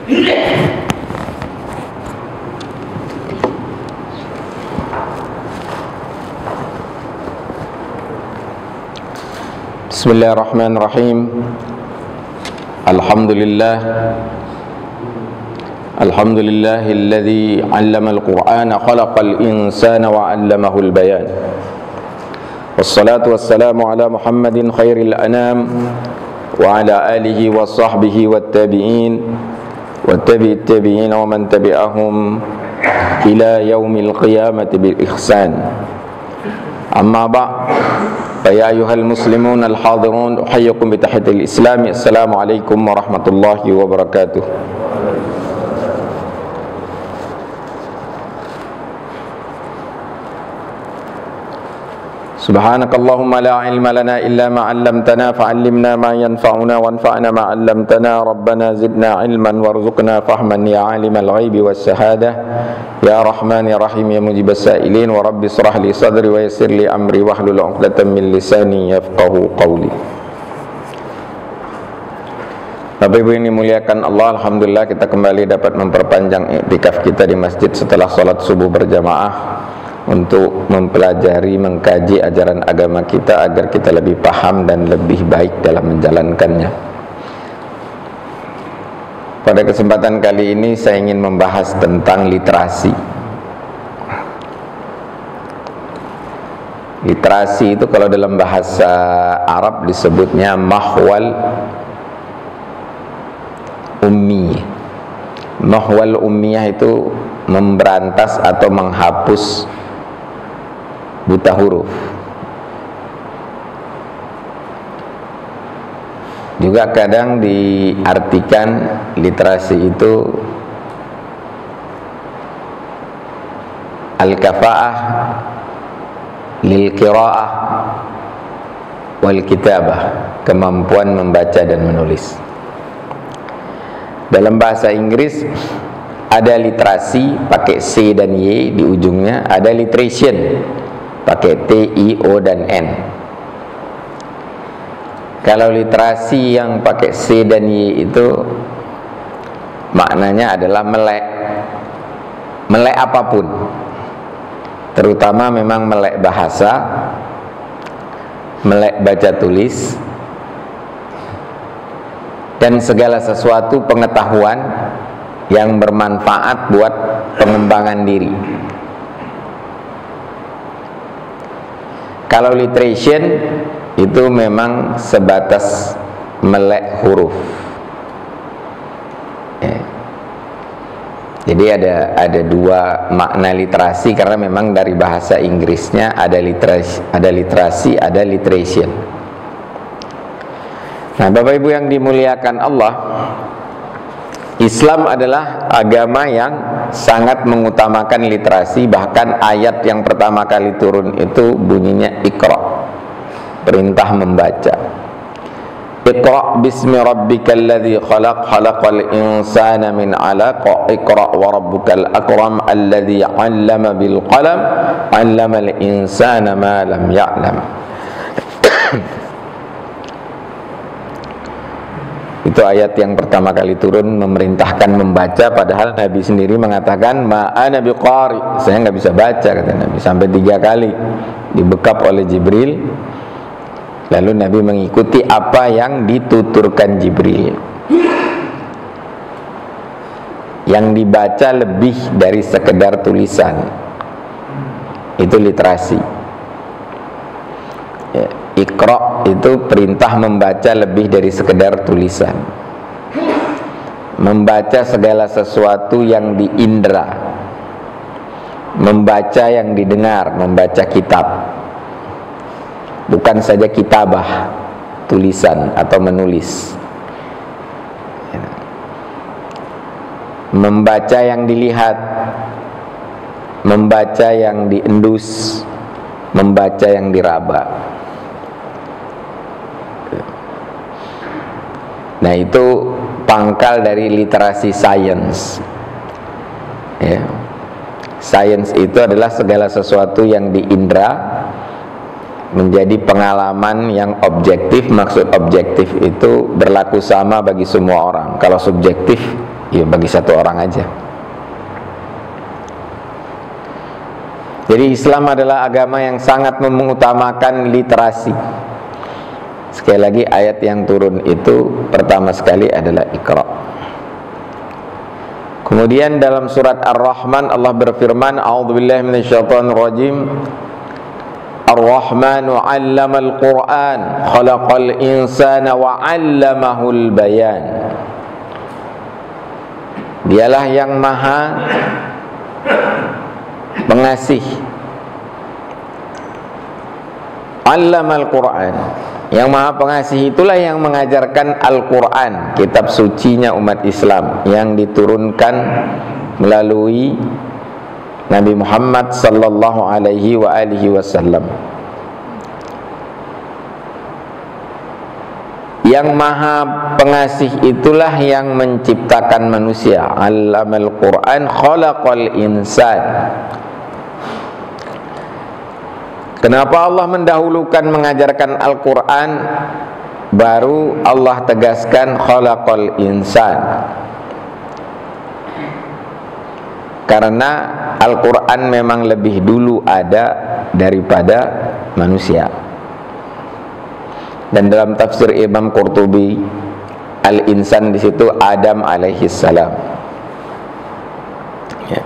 Bismillahirrahmanirrahim. Alhamdulillahilladzi 'allamal Qur'ana khalaqal insana wa 'allamahul bayan. Wassalatu wassalamu ala Muhammadin khairil anam wa ala alihi wa sahbihi wattabi'in wattabi'it tabi'in wa man tabi'ahum ila yaumil qiyamati bil ihsan. Amma ba' fa ya ayyuhal muslimun al hadirun uhayyikum bi tahiyatil islam. Assalamu alaikum warahmatullahi wabarakatuh. Subhanakallahumma la ilma lana illa ma 'allamtana fa'allimna ma yanfa'una wanfa'na ma 'allamtana rabbana zidna ilman warzuqna fahman ya 'alimal ghaibi was syahadah ya rahman ya rahim ya mujibas sa'ilin wa rabbi shrah li sadri wa yassir li amri wahlul 'uqdatam min lisani yafqahu qawli. Bapak Ibu yang dimuliakan Allah, alhamdulillah kita kembali dapat memperpanjang iktikaf kita di masjid setelah salat subuh berjamaah untuk mempelajari, mengkaji ajaran agama kita agar kita lebih paham dan lebih baik dalam menjalankannya. Pada kesempatan kali ini saya ingin membahas tentang literasi. Literasi itu kalau dalam bahasa Arab disebutnya mahwal ummiyah. Mahwal ummiyah itu memberantas atau menghapus buta huruf. Juga kadang diartikan literasi itu al-kafa'ah lil qira'ah wal kitabah, kemampuan membaca dan menulis. Dalam bahasa Inggris ada literasi pakai C dan Y di ujungnya, ada literation pakai T, I, O, dan N. Kalau literasi yang pakai C dan Y itu maknanya adalah melek apapun, terutama memang melek bahasa, melek baca tulis, dan segala sesuatu pengetahuan yang bermanfaat buat pengembangan diri. Kalau literation itu memang sebatas melek huruf. Ya. Jadi ada dua makna literasi karena memang dari bahasa Inggrisnya ada literasi, ada literation. Nah, Bapak Ibu yang dimuliakan Allah, Islam adalah agama yang sangat mengutamakan literasi. Bahkan ayat yang pertama kali turun itu bunyinya Iqra, perintah membaca. Iqra bismi rabbikal ladzi khalaq, khalaqal insana min 'alaq. Iqra wa rabbukal akram alladzi 'allama bil qalam, 'allamal insana ma lam ya'lam. Itu ayat yang pertama kali turun memerintahkan membaca, padahal Nabi sendiri mengatakan ma'ana biqari, saya nggak bisa baca, kata Nabi, sampai 3 kali dibekap oleh Jibril. Lalu Nabi mengikuti apa yang dituturkan Jibril. Yang dibaca lebih dari sekedar tulisan, itu literasi. Ya. Iqra itu perintah membaca lebih dari sekedar tulisan. Membaca segala sesuatu yang diindra, membaca yang didengar, membaca kitab, bukan saja kitabah, tulisan atau menulis. Membaca yang dilihat, membaca yang diendus, membaca yang diraba. Nah, itu pangkal dari literasi sains. Ya. Sains itu adalah segala sesuatu yang diindra menjadi pengalaman yang objektif. Maksud objektif itu berlaku sama bagi semua orang. Kalau subjektif ya bagi satu orang aja. Jadi Islam adalah agama yang sangat mengutamakan literasi. Sekali lagi, ayat yang turun itu pertama sekali adalah Iqra. Kemudian dalam surat Ar-Rahman Allah berfirman, a'udzubillahi minasyaitonirrajim, Ar-Rahmanu 'allamal Qur'an, khalaqal insana wa 'allamahul bayan. Dialah yang maha pengasih, 'allamal Qur'an, yang maha pengasih itulah yang mengajarkan Al-Quran, kitab sucinya umat Islam yang diturunkan melalui Nabi Muhammad sallallahu alaihi wa alihi wasallam. Yang maha pengasih itulah yang menciptakan manusia. 'Allamal Qur'an, khalaqal insan. Kenapa Allah mendahulukan mengajarkan Al-Quran, baru Allah tegaskan khalaqal insan? Karena Al-Quran memang lebih dulu ada daripada manusia. Dan dalam tafsir Imam Qurtubi, Al-Insan di situ Adam alaihi salam. Ya.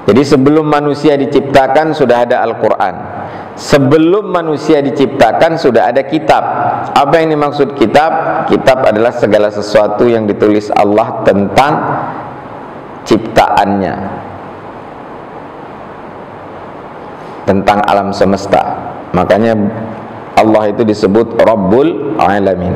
Jadi sebelum manusia diciptakan sudah ada Al-Quran. Sebelum manusia diciptakan sudah ada kitab. Apa yang dimaksud kitab? Kitab adalah segala sesuatu yang ditulis Allah tentang ciptaannya, tentang alam semesta. Makanya Allah itu disebut Rabbul Alamin.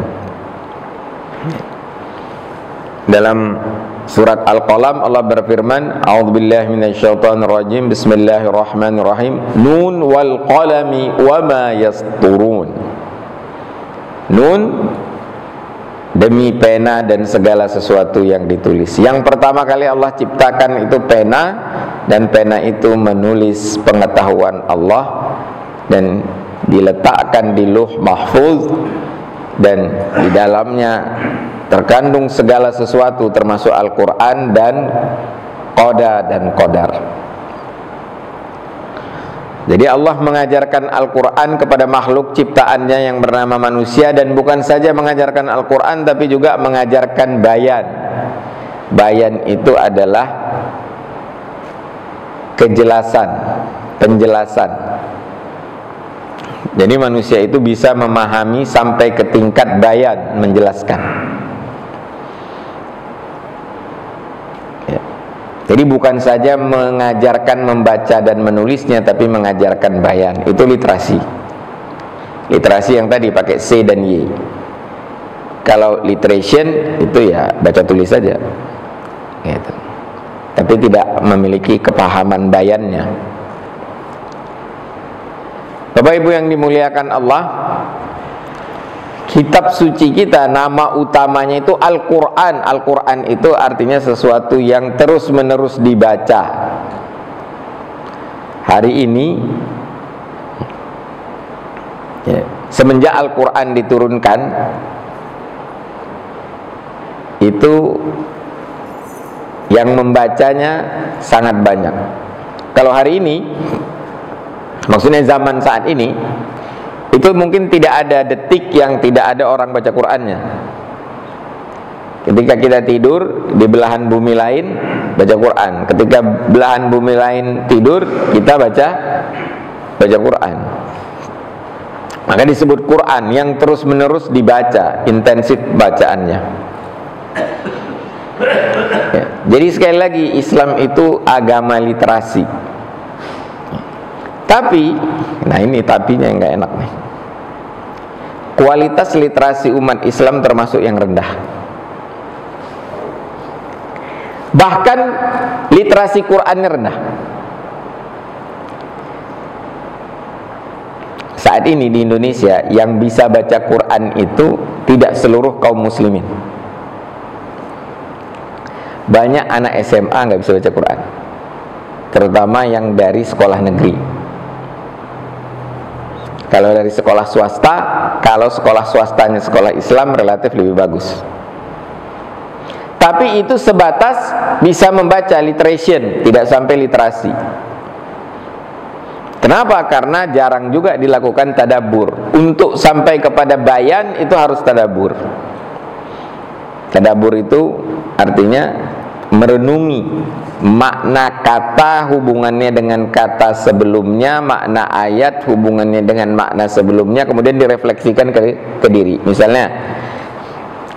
Dalam surat Al-Qalam Allah berfirman, a'udzubillahi minasyaitonirrajim, bismillahirrahmanirrahim, nun wal qalami wama yasturun. Nun, demi pena dan segala sesuatu yang ditulis. Yang pertama kali Allah ciptakan itu pena, dan pena itu menulis pengetahuan Allah dan diletakkan di Lauh Mahfuz, dan di dalamnya terkandung segala sesuatu termasuk Al-Quran dan qada dan qadar. Jadi Allah mengajarkan Al-Quran kepada makhluk ciptaannya yang bernama manusia, dan bukan saja mengajarkan Al-Quran tapi juga mengajarkan bayan. Bayan itu adalah kejelasan, penjelasan. Jadi manusia itu bisa memahami sampai ke tingkat bayan, menjelaskan. Jadi bukan saja mengajarkan membaca dan menulisnya, tapi mengajarkan bayan. Itu literasi. Literasi yang tadi pakai C dan Y. Kalau literation itu ya baca tulis saja, gitu. Tapi tidak memiliki kepahaman bayannya. Bapak Ibu yang dimuliakan Allah, kitab suci kita, nama utamanya itu Al-Quran. Al-Quran itu artinya sesuatu yang terus-menerus dibaca. Hari ini ya, semenjak Al-Quran diturunkan, itu yang membacanya sangat banyak. Kalau hari ini, maksudnya zaman saat ini, itu mungkin tidak ada detik yang tidak ada orang baca Qur'annya. Ketika kita tidur di belahan bumi lain, baca Qur'an. Ketika belahan bumi lain tidur, kita baca Qur'an. Maka disebut Qur'an yang terus-menerus dibaca, intensif bacaannya. Ya. Jadi sekali lagi, Islam itu agama literasi. Tapi, nah ini tapinya yang nggak enak nih. Kualitas literasi umat Islam termasuk yang rendah. Bahkan literasi Qur'annya rendah. Saat ini di Indonesia yang bisa baca Qur'an itu tidak seluruh kaum muslimin. Banyak anak SMA nggak bisa baca Qur'an, terutama yang dari sekolah negeri. Kalau dari sekolah swasta, kalau sekolah swastanya sekolah Islam relatif lebih bagus. Tapi itu sebatas bisa membaca, literation, tidak sampai literasi. Kenapa? Karena jarang juga dilakukan tadabbur. Untuk sampai kepada bayan itu harus tadabbur. Tadabbur itu artinya merenungi makna kata hubungannya dengan kata sebelumnya, makna ayat hubungannya dengan makna sebelumnya, kemudian direfleksikan ke diri. Misalnya,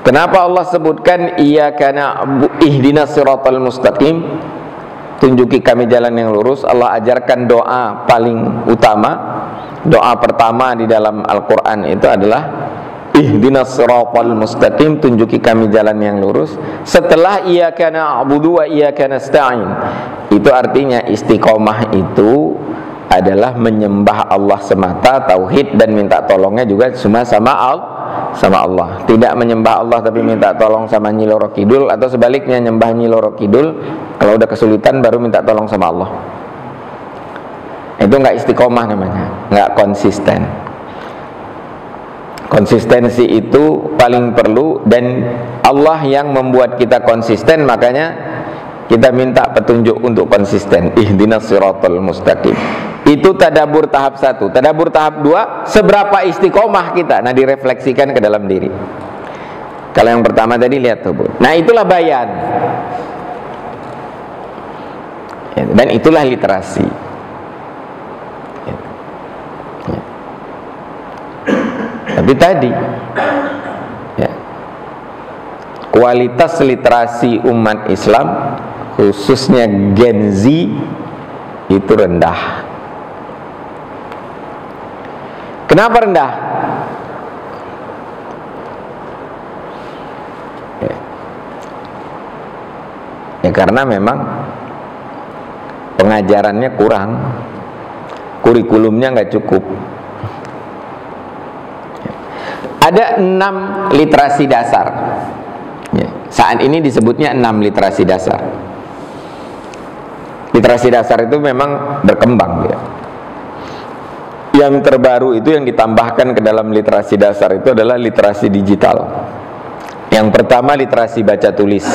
kenapa Allah sebutkan iyyaka na'budu ihdinas siratal mustaqim, tunjuki kami jalan yang lurus. Allah ajarkan doa paling utama. Doa pertama di dalam Al-Quran itu adalah ihdinas siratal mustaqim, tunjuki kami jalan yang lurus. Setelah iyyaka na'budu wa iyyaka nasta'in, itu artinya istiqomah itu adalah menyembah Allah semata, tauhid, dan minta tolongnya juga cuma sama Allah. Tidak menyembah Allah tapi minta tolong sama Nyi Loro Kidul, atau sebaliknya nyembah Nyi Loro Kidul, kalau udah kesulitan baru minta tolong sama Allah. Itu nggak istiqomah namanya, nggak konsisten. Konsistensi itu paling perlu, dan Allah yang membuat kita konsisten, makanya kita minta petunjuk untuk konsisten. Ihdinas siratal mustaqim. Itu tadabbur tahap 1. Tadabbur tahap 2, seberapa istiqomah kita. Nah, direfleksikan ke dalam diri. Kalau yang pertama tadi lihat tubuh. Nah, itulah bayan. Dan itulah literasi. Tapi tadi kualitas literasi umat Islam, khususnya Gen Z, itu rendah. Kenapa rendah? Ya karena memang pengajarannya kurang, kurikulumnya nggak cukup. Ada 6 literasi dasar. Saat ini disebutnya 6 literasi dasar. Literasi dasar itu memang berkembang ya. Yang terbaru itu yang ditambahkan ke dalam literasi dasar itu adalah literasi digital. Yang pertama literasi baca tulis.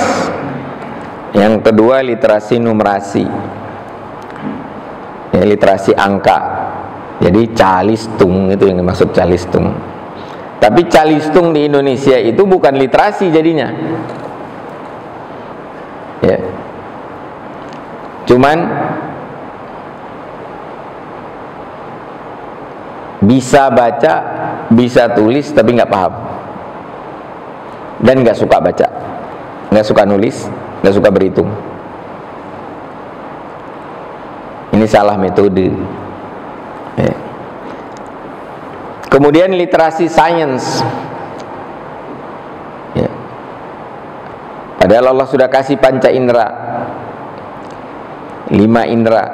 Yang kedua literasi numerasi. Ya, literasi angka. Jadi calistung itu yang dimaksud calistung. Tapi calistung di Indonesia itu bukan literasi jadinya. Ya. Cuman bisa baca, bisa tulis, tapi nggak paham dan nggak suka baca, nggak suka nulis, nggak suka berhitung. Ini salah metode. Ya. Kemudian literasi sains. Ya. Padahal Allah sudah kasih panca indera, 5 indera.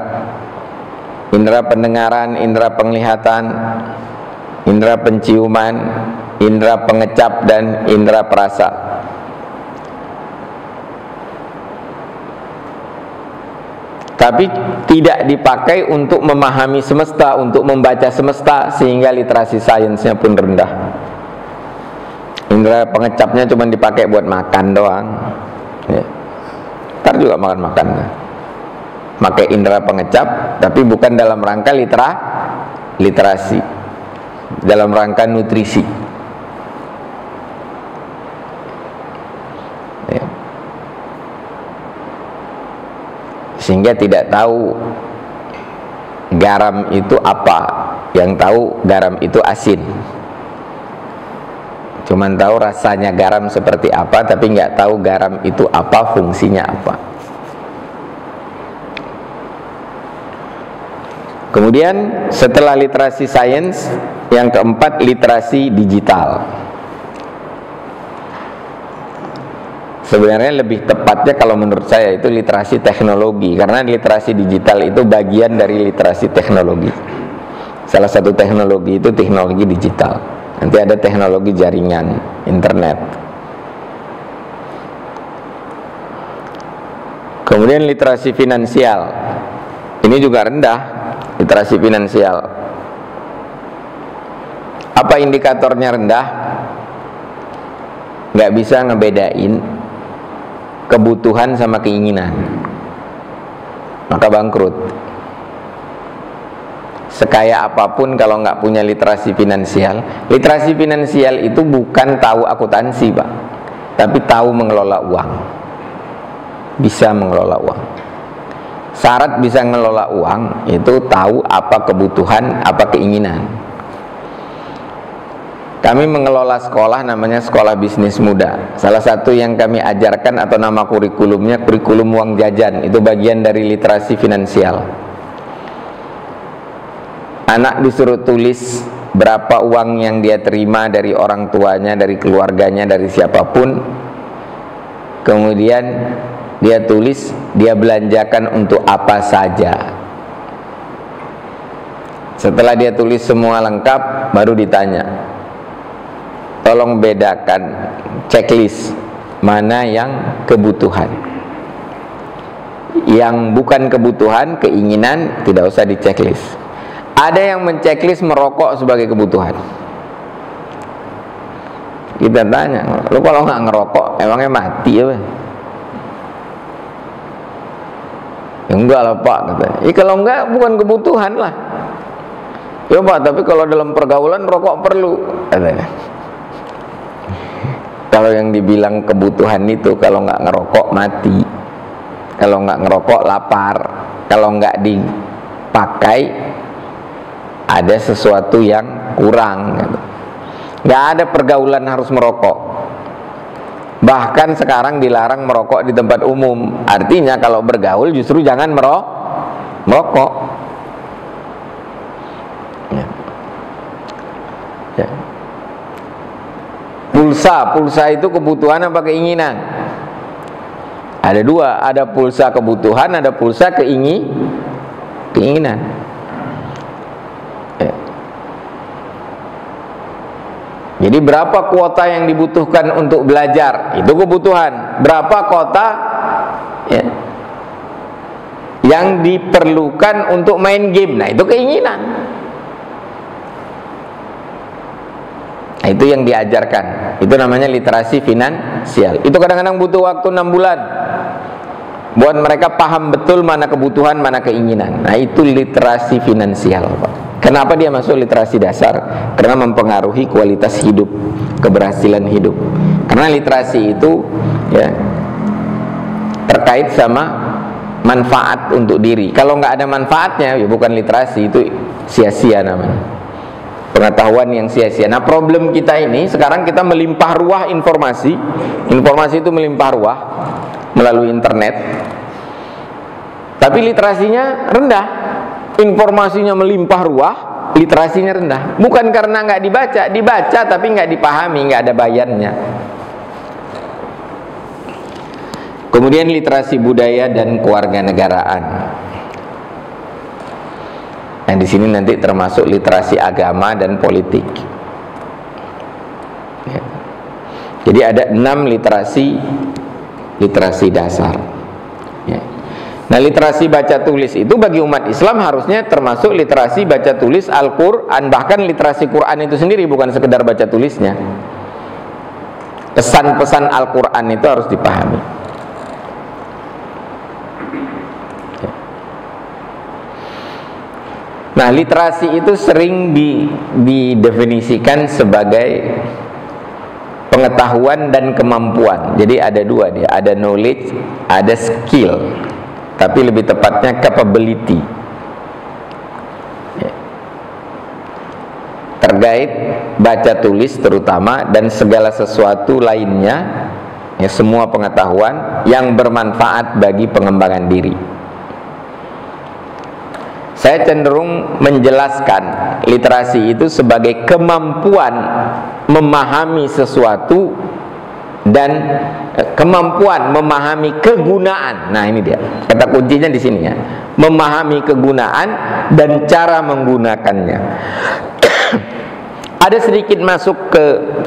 Indera pendengaran, indera penglihatan, indera penciuman, indera pengecap, dan indera perasa. Tapi tidak dipakai untuk memahami semesta, untuk membaca semesta, sehingga literasi sainsnya pun rendah. Indera pengecapnya cuma dipakai buat makan doang. Ya. Ntar juga makan-makan. Pakai indera pengecap, tapi bukan dalam rangka literasi, dalam rangka nutrisi. Ya. Sehingga tidak tahu garam itu apa, yang tahu garam itu asin. Cuman tahu rasanya garam seperti apa, tapi nggak tahu garam itu apa, fungsinya apa. Kemudian setelah literasi sains, yang keempat literasi digital. Sebenarnya lebih tepatnya kalau menurut saya itu literasi teknologi, karena literasi digital itu bagian dari literasi teknologi. Salah satu teknologi itu teknologi digital. Nanti ada teknologi jaringan, internet. Kemudian literasi finansial. Ini juga rendah. Literasi finansial. Apa indikatornya rendah? Nggak bisa ngebedain kebutuhan sama keinginan, maka bangkrut. Sekaya apapun kalau nggak punya literasi finansial itu bukan tahu akuntansi, Pak, tapi tahu mengelola uang. Bisa mengelola uang. Syarat bisa mengelola uang itu tahu apa kebutuhan, apa keinginan. Kami mengelola sekolah namanya Sekolah Bisnis Muda. Salah satu yang kami ajarkan atau nama kurikulumnya kurikulum uang jajan. Itu bagian dari literasi finansial. Anak disuruh tulis berapa uang yang dia terima dari orang tuanya, dari keluarganya, dari siapapun. Kemudian dia tulis dia belanjakan untuk apa saja. Setelah dia tulis semua lengkap, baru ditanya, tolong bedakan checklist mana yang kebutuhan. Yang bukan kebutuhan, keinginan, tidak usah di checklist. Ada yang menceklis merokok sebagai kebutuhan. Kita tanya, lu kalau nggak ngerokok emangnya mati ya? Ya enggak lah Pak, katanya. Kalau enggak bukan kebutuhan lah. Ya Pak, tapi kalau dalam pergaulan rokok perlu, katanya. Kalau yang dibilang kebutuhan itu kalau nggak ngerokok mati, kalau nggak ngerokok lapar, kalau nggak dipakai ada sesuatu yang kurang. Nggak ada pergaulan harus merokok. Bahkan sekarang dilarang merokok di tempat umum. Artinya kalau bergaul justru jangan merokok. Ya. Pulsa itu kebutuhan apa keinginan? Ada dua, ada pulsa kebutuhan, ada pulsa keinginan. Ya. Jadi berapa kuota yang dibutuhkan untuk belajar? Itu kebutuhan. Berapa kuota ya, yang diperlukan untuk main game? Nah, itu keinginan. Nah, itu yang diajarkan. Itu namanya literasi finansial. Itu kadang-kadang butuh waktu 6 bulan buat mereka paham betul mana kebutuhan, mana keinginan. Nah, itu literasi finansial, Pak. Kenapa dia masuk literasi dasar? Karena mempengaruhi kualitas hidup, keberhasilan hidup. Karena literasi itu ya terkait sama manfaat untuk diri. Kalau nggak ada manfaatnya, ya bukan literasi, itu sia-sia namanya. Pengetahuan yang sia-sia. Nah, problem kita ini sekarang kita melimpah ruah informasi. Informasi itu melimpah ruah melalui internet. Tapi literasinya rendah. Informasinya melimpah ruah, literasinya rendah. Bukan karena nggak dibaca tapi nggak dipahami, nggak ada bayannya. Kemudian literasi budaya dan kewarganegaraan. Nah, di sini nanti termasuk literasi agama dan politik. Ya. Jadi ada 6 literasi dasar. Ya. Nah, literasi baca tulis itu bagi umat Islam harusnya termasuk literasi baca tulis Al-Quran. Bahkan literasi Quran itu sendiri bukan sekedar baca tulisnya. Pesan-pesan Al-Quran itu harus dipahami. Nah, literasi itu sering didefinisikan sebagai pengetahuan dan kemampuan. Jadi ada dua dia, ada knowledge, ada skill. Tapi lebih tepatnya capability. Terkait baca tulis terutama dan segala sesuatu lainnya, ya, semua pengetahuan yang bermanfaat bagi pengembangan diri. Saya cenderung menjelaskan literasi itu sebagai kemampuan memahami sesuatu dan kemampuan memahami kegunaan. Nah, ini dia. Kata kuncinya di sini ya. Memahami kegunaan dan cara menggunakannya. Ada sedikit masuk ke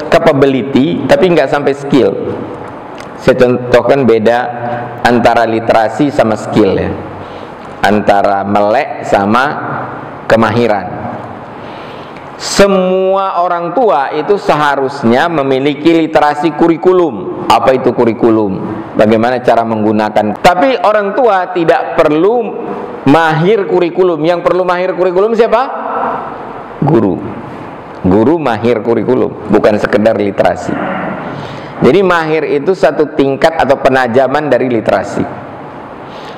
capability tapi nggak sampai skill. Saya contohkan beda antara literasi sama skill ya. Antara melek sama kemahiran. Semua orang tua itu seharusnya memiliki literasi kurikulum. Apa itu kurikulum? bagaimana cara menggunakan. Tapi orang tua tidak perlu mahir kurikulum. Yang perlu mahir kurikulum siapa? Guru. Guru mahir kurikulum, bukan sekedar literasi. Jadi mahir itu satu tingkat atau penajaman dari literasi.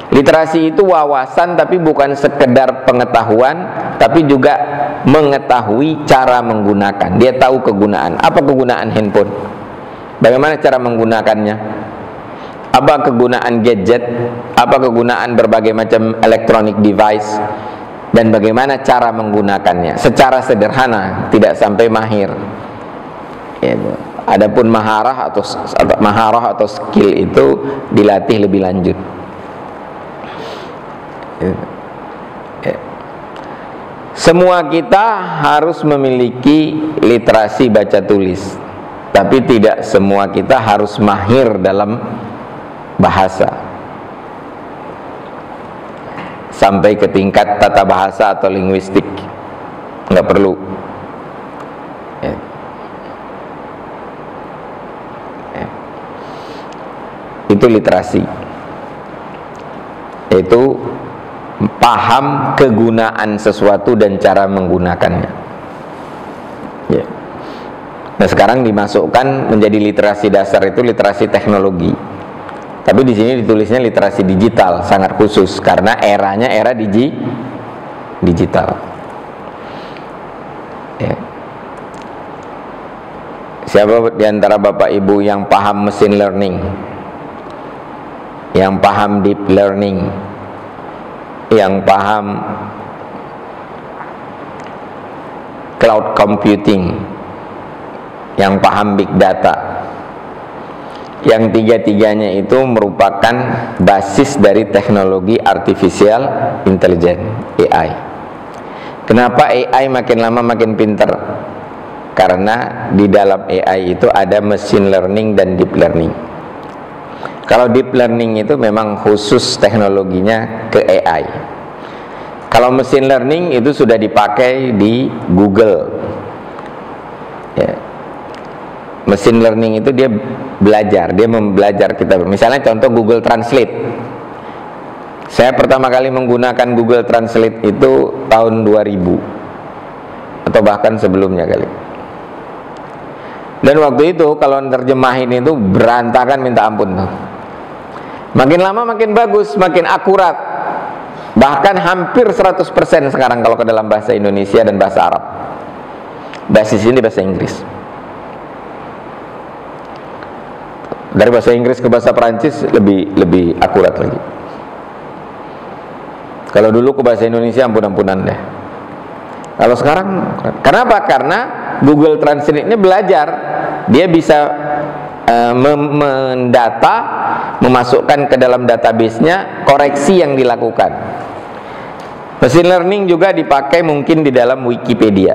Literasi itu wawasan, tapi bukan sekedar pengetahuan, tapi juga mengetahui cara menggunakan. Dia tahu kegunaan. Apa kegunaan handphone? Bagaimana cara menggunakannya? Apa kegunaan gadget? Apa kegunaan berbagai macam electronic device? Dan bagaimana cara menggunakannya? Secara sederhana, tidak sampai mahir. Adapun maharah atau skill itu dilatih lebih lanjut. Semua kita harus memiliki literasi baca tulis, tapi tidak semua kita harus mahir dalam bahasa sampai ke tingkat tata bahasa atau linguistik. Nggak perlu. Itu literasi, yaitu paham kegunaan sesuatu dan cara menggunakannya. Nah, sekarang dimasukkan menjadi literasi dasar itu literasi teknologi. Tapi di sini ditulisnya literasi digital, sangat khusus karena eranya era digital. Siapa di antara Bapak Ibu yang paham machine learning? Yang paham deep learning? Yang paham cloud computing? Yang paham big data? Yang tiga-tiganya itu merupakan basis dari teknologi artificial intelligence, AI. Kenapa AI makin lama makin pinter? Karena di dalam AI itu ada machine learning dan deep learning. Kalau deep learning itu memang khusus teknologinya ke AI. Kalau machine learning itu sudah dipakai di Google. Machine learning itu dia belajar, dia membelajar kita. Misalnya contoh Google Translate. Saya pertama kali menggunakan Google Translate itu tahun 2000 atau bahkan sebelumnya kali. Dan waktu itu kalau nerjemahin itu berantakan minta ampun tuh. Makin lama makin bagus, makin akurat. Bahkan hampir 100% sekarang kalau ke dalam bahasa Indonesia dan bahasa Arab. Basis ini bahasa Inggris. Dari bahasa Inggris ke bahasa Perancis lebih akurat lagi. Kalau dulu ke bahasa Indonesia ampun-ampunan deh. Kalau sekarang, kenapa? Karena Google Translate ini belajar, dia bisa mendata, memasukkan ke dalam database-nya koreksi yang dilakukan. Machine learning juga dipakai mungkin di dalam Wikipedia.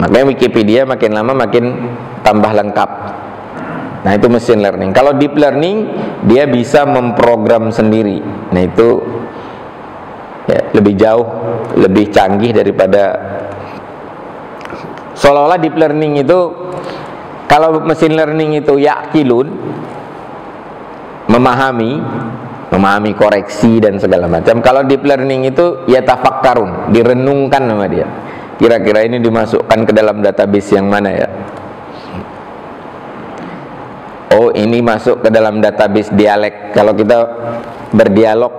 Makanya Wikipedia makin lama makin tambah lengkap. Nah, itu machine learning. Kalau deep learning, dia bisa memprogram sendiri. Nah, itu ya, lebih jauh, lebih canggih daripada seolah-olah deep learning itu. Kalau machine learning itu yakilun, memahami koreksi dan segala macam. Kalau deep learning itu ya tafakkarun, direnungkan sama dia. Kira-kira ini dimasukkan ke dalam database yang mana ya? Oh, ini masuk ke dalam database dialek. Kalau kita berdialog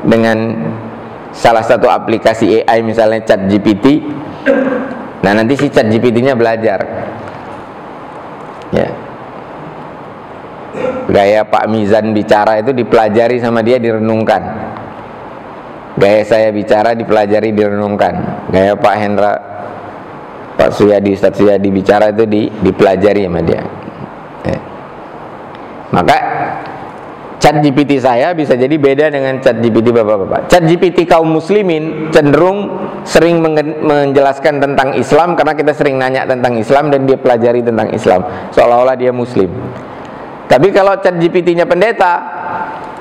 dengan salah satu aplikasi AI misalnya ChatGPT, nah nanti si ChatGPT-nya belajar. Ya. Gaya Pak Mizan bicara itu dipelajari sama dia, direnungkan. Gaya saya bicara dipelajari, direnungkan. Gaya Pak Hendra, Pak Suyadi, Ustadz Suyadi bicara itu dipelajari sama dia. Ya. Maka ChatGPT saya bisa jadi beda dengan ChatGPT bapak-bapak. ChatGPT kaum muslimin cenderung sering menjelaskan tentang Islam karena kita sering nanya tentang Islam dan dia pelajari tentang Islam seolah-olah dia muslim. Tapi kalau ChatGPT-nya pendeta,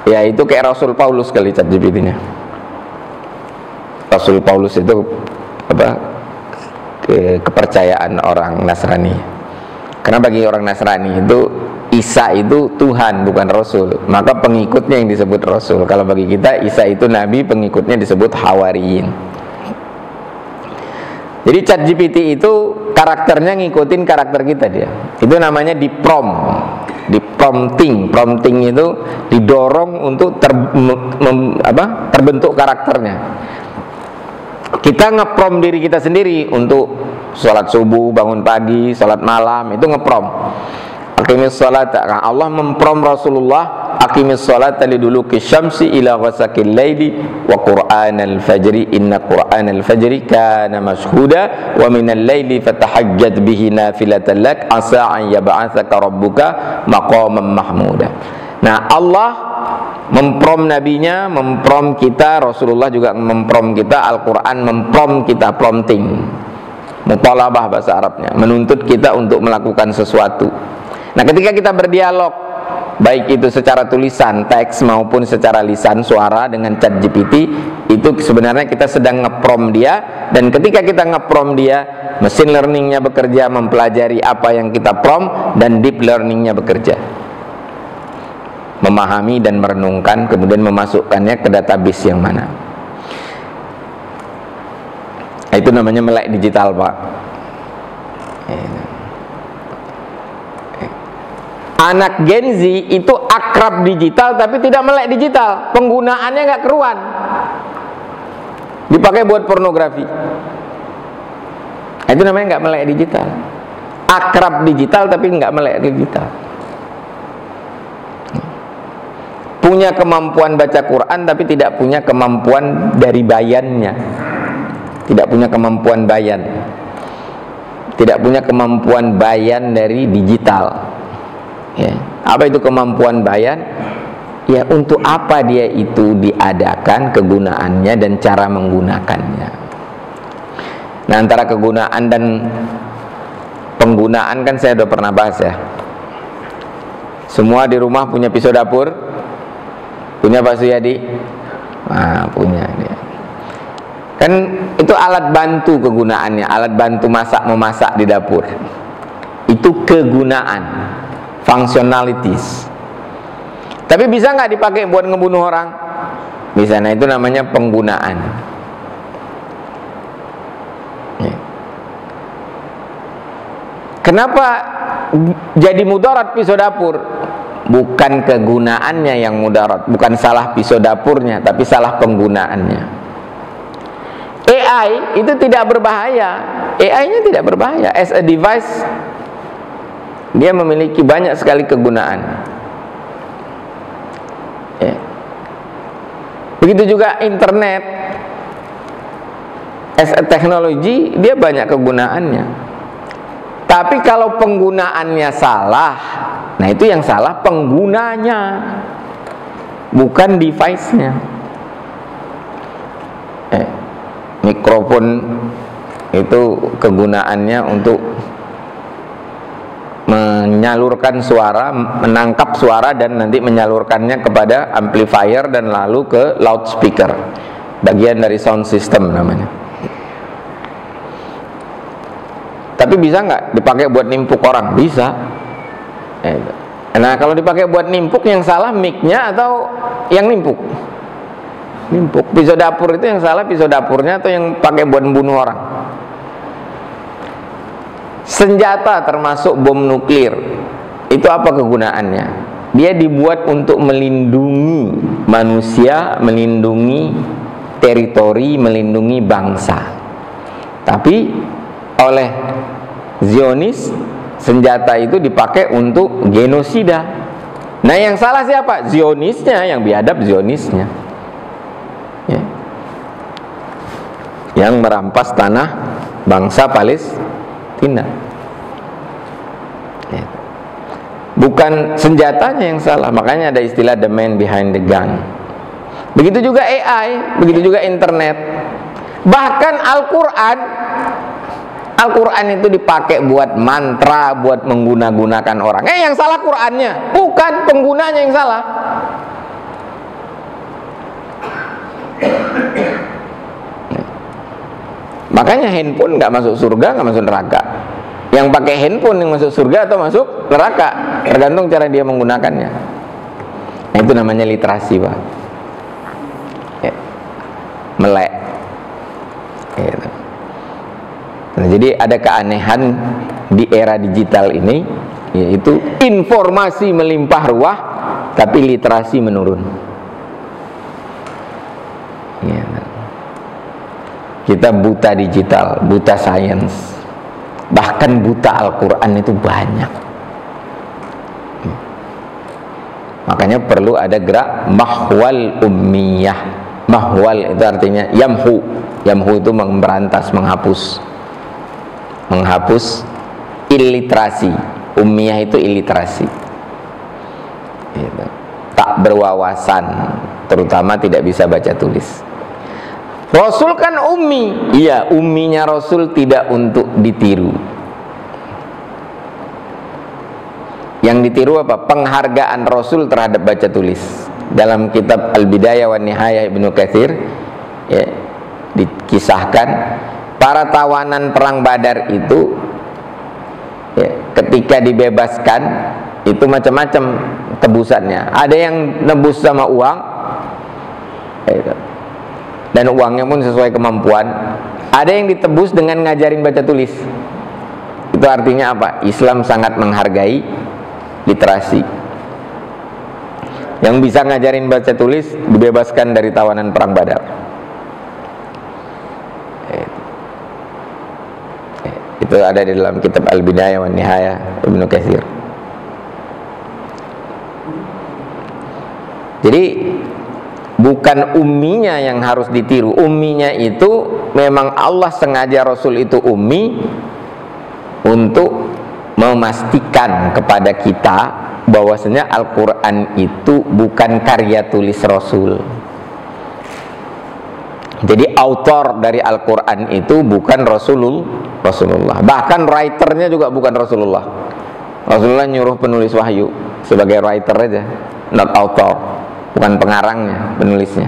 ya itu kayak Rasul Paulus kali ChatGPT-nya. Rasul Paulus itu apa? Kepercayaan orang Nasrani. Karena bagi orang Nasrani itu Isa itu Tuhan bukan Rasul, maka pengikutnya yang disebut Rasul. Kalau bagi kita Isa itu Nabi, pengikutnya disebut Hawariyin. Jadi ChatGPT itu karakternya ngikutin karakter kita dia. Itu namanya di prompting. Prompting itu didorong untuk terbentuk karakternya. Kita nge-prompt diri kita sendiri untuk sholat subuh, bangun pagi, sholat malam, itu nge-prompt. Aqimis sholat. Allah memprom Rasulullah, aqimis sholat liduluki syamsi ila ghasaqil laili wa qur'anal fajri inna qur'anal fajri kana mashhuda wa minal laili fatahajjad bihi nafilatan lak asa an yab'atsaka rabbuka maqaman mahmuda. Nah, Allah memprom nabinya, memprom kita, Rasulullah juga memprom kita, Al-Quran memprom kita, prompting, mutalabah bahasa Arabnya, menuntut kita untuk melakukan sesuatu. Nah, ketika kita berdialog, baik itu secara tulisan, teks maupun secara lisan, suara dengan ChatGPT, itu sebenarnya kita sedang ngeprom dia. Dan ketika kita ngeprom dia, mesin learningnya bekerja mempelajari apa yang kita prom, dan deep learningnya bekerja memahami dan merenungkan, kemudian memasukkannya ke database yang mana. Itu namanya melek digital, Pak. Anak Gen Z itu akrab digital tapi tidak melek digital. Penggunaannya nggak keruan. Dipakai buat pornografi. Itu namanya nggak melek digital. Akrab digital tapi nggak melek digital. Punya kemampuan baca Quran tapi tidak punya kemampuan dari bayannya. Tidak punya kemampuan bayan. Tidak punya kemampuan bayan dari digital. Ya. Apa itu kemampuan bayan? Ya, untuk apa dia itu diadakan, kegunaannya dan cara menggunakannya. Nah, antara kegunaan dan penggunaan kan saya udah pernah bahas ya. Semua di rumah punya pisau dapur? Punya Pak Suyadi? Nah, punya dia. Kan itu alat bantu kegunaannya, alat bantu memasak di dapur. Itu kegunaan, functionalities. Tapi bisa nggak dipakai buat ngebunuh orang? Bisa. Nah, itu namanya penggunaan. Ya. Kenapa jadi mudarat pisau dapur? Bukan kegunaannya yang mudarat, bukan salah pisau dapurnya, tapi salah penggunaannya. AI itu tidak berbahaya. AI-nya tidak berbahaya. As a device, dia memiliki banyak sekali kegunaan. Ya. Begitu juga internet, as a technology, dia banyak kegunaannya. Tapi kalau penggunaannya salah, nah itu yang salah penggunanya, bukan device-nya. Mikrofon itu kegunaannya untuk menyalurkan suara, menangkap suara dan nanti menyalurkannya kepada amplifier dan lalu ke loudspeaker. Bagian dari sound system namanya. Tapi bisa nggak dipakai buat nimpuk orang? Bisa. Nah, kalau dipakai buat nimpuk, yang salah mic-nya atau yang nimpuk? Nimpuk. Pisau dapur itu yang salah pisau dapurnya atau yang pakai buat membunuh orang? Senjata termasuk bom nuklir, itu apa kegunaannya? Dia dibuat untuk melindungi manusia, melindungi teritori, melindungi bangsa. Tapi oleh Zionis, senjata itu dipakai untuk genosida. Nah, yang salah siapa? Zionisnya, yang biadab Zionisnya, ya. Yang merampas tanah bangsa Palestina. Ya. Bukan senjatanya yang salah. Makanya ada istilah the man behind the gun. Begitu juga AI, begitu juga internet. Bahkan Al-Quran itu dipakai buat mantra, buat mengguna-gunakan orang. Yang salah Qurannya, bukan penggunanya yang salah. Makanya handphone nggak masuk surga, nggak masuk neraka. Yang pakai handphone yang masuk surga atau masuk neraka? tergantung cara dia menggunakannya. Nah, itu namanya literasi, Pak. Ya. Melek. Gitu. Nah, jadi ada keanehan di era digital ini, yaitu informasi melimpah ruah, tapi literasi menurun. Gitu. Kita buta digital, buta sains, bahkan buta Al-Quran itu banyak. Makanya perlu ada gerak mahwal ummiyah. Mahwal itu artinya yamhu. Yamhu itu memberantas, menghapus illiterasi. Ummiyah itu illiterasi, gitu. Tak berwawasan, terutama tidak bisa baca tulis. Rasul kan ummi. Iya, umminya Rasul tidak untuk ditiru. Yang ditiru apa? Penghargaan Rasul terhadap baca tulis. Dalam kitab Al-Bidayah wa Nihayah Ibnu Katsir, ya, dikisahkan para tawanan perang Badar itu, ya, ketika dibebaskan itu macam-macam tebusannya. Ada yang nebus sama uang, ya, dan uangnya pun sesuai kemampuan. Ada yang ditebus dengan ngajarin baca tulis. Itu artinya apa? Islam sangat menghargai literasi. Yang bisa ngajarin baca tulis dibebaskan dari tawanan perang Badar. Itu ada di dalam kitab Al-Bidayah wa Nihayah Ibnu Katsir. Jadi bukan umminya yang harus ditiru. Umminya itu memang Allah sengaja Rasul itu ummi untuk memastikan kepada kita bahwasanya Al-Quran itu bukan karya tulis Rasul. Jadi autor dari Al-Quran itu bukan Rasulullah. Bahkan writernya juga bukan Rasulullah. Rasulullah nyuruh penulis wahyu sebagai writer aja, not author, bukan pengarangnya, penulisnya.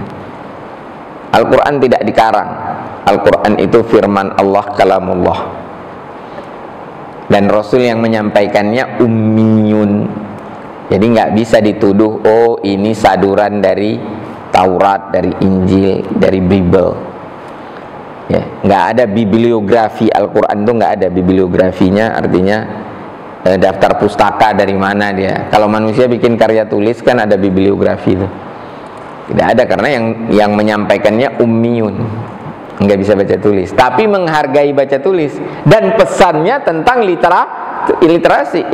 Al-Quran tidak dikarang. Al-Quran itu firman Allah, kalamullah. Dan Rasul yang menyampaikannya ummiyun. Jadi nggak bisa dituduh, oh ini saduran dari Taurat, dari Injil, dari Bible. Ya, nggak ada bibliografi Al-Quran itu, nggak ada bibliografinya, artinya daftar pustaka dari mana dia. Kalau manusia bikin karya tulis kan ada bibliografi itu. Tidak ada, karena yang menyampaikannya ummiyun, nggak bisa baca tulis, tapi menghargai baca tulis. Dan pesannya tentang literasi.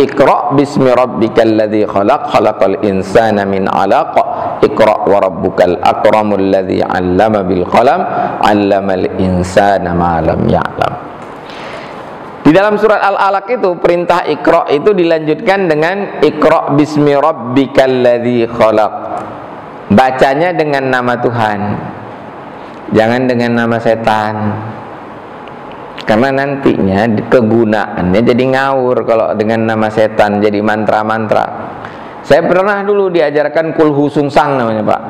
Iqra bismi rabbikal ladzi khalaq, khalaqal insana min 'alaq, iqra wa rabbukal akramul ladzi 'allama bil qalam, 'allamal insana ma lam ya'lam. Di dalam surat Al-Alaq itu perintah Iqra itu dilanjutkan dengan Iqra bismi rabbikal ladzi khalaq. Bacanya dengan nama Tuhan, jangan dengan nama setan. Karena nantinya kegunaannya jadi ngawur kalau dengan nama setan, jadi mantra-mantra. Saya pernah dulu diajarkan kulhu sungsang namanya, Pak.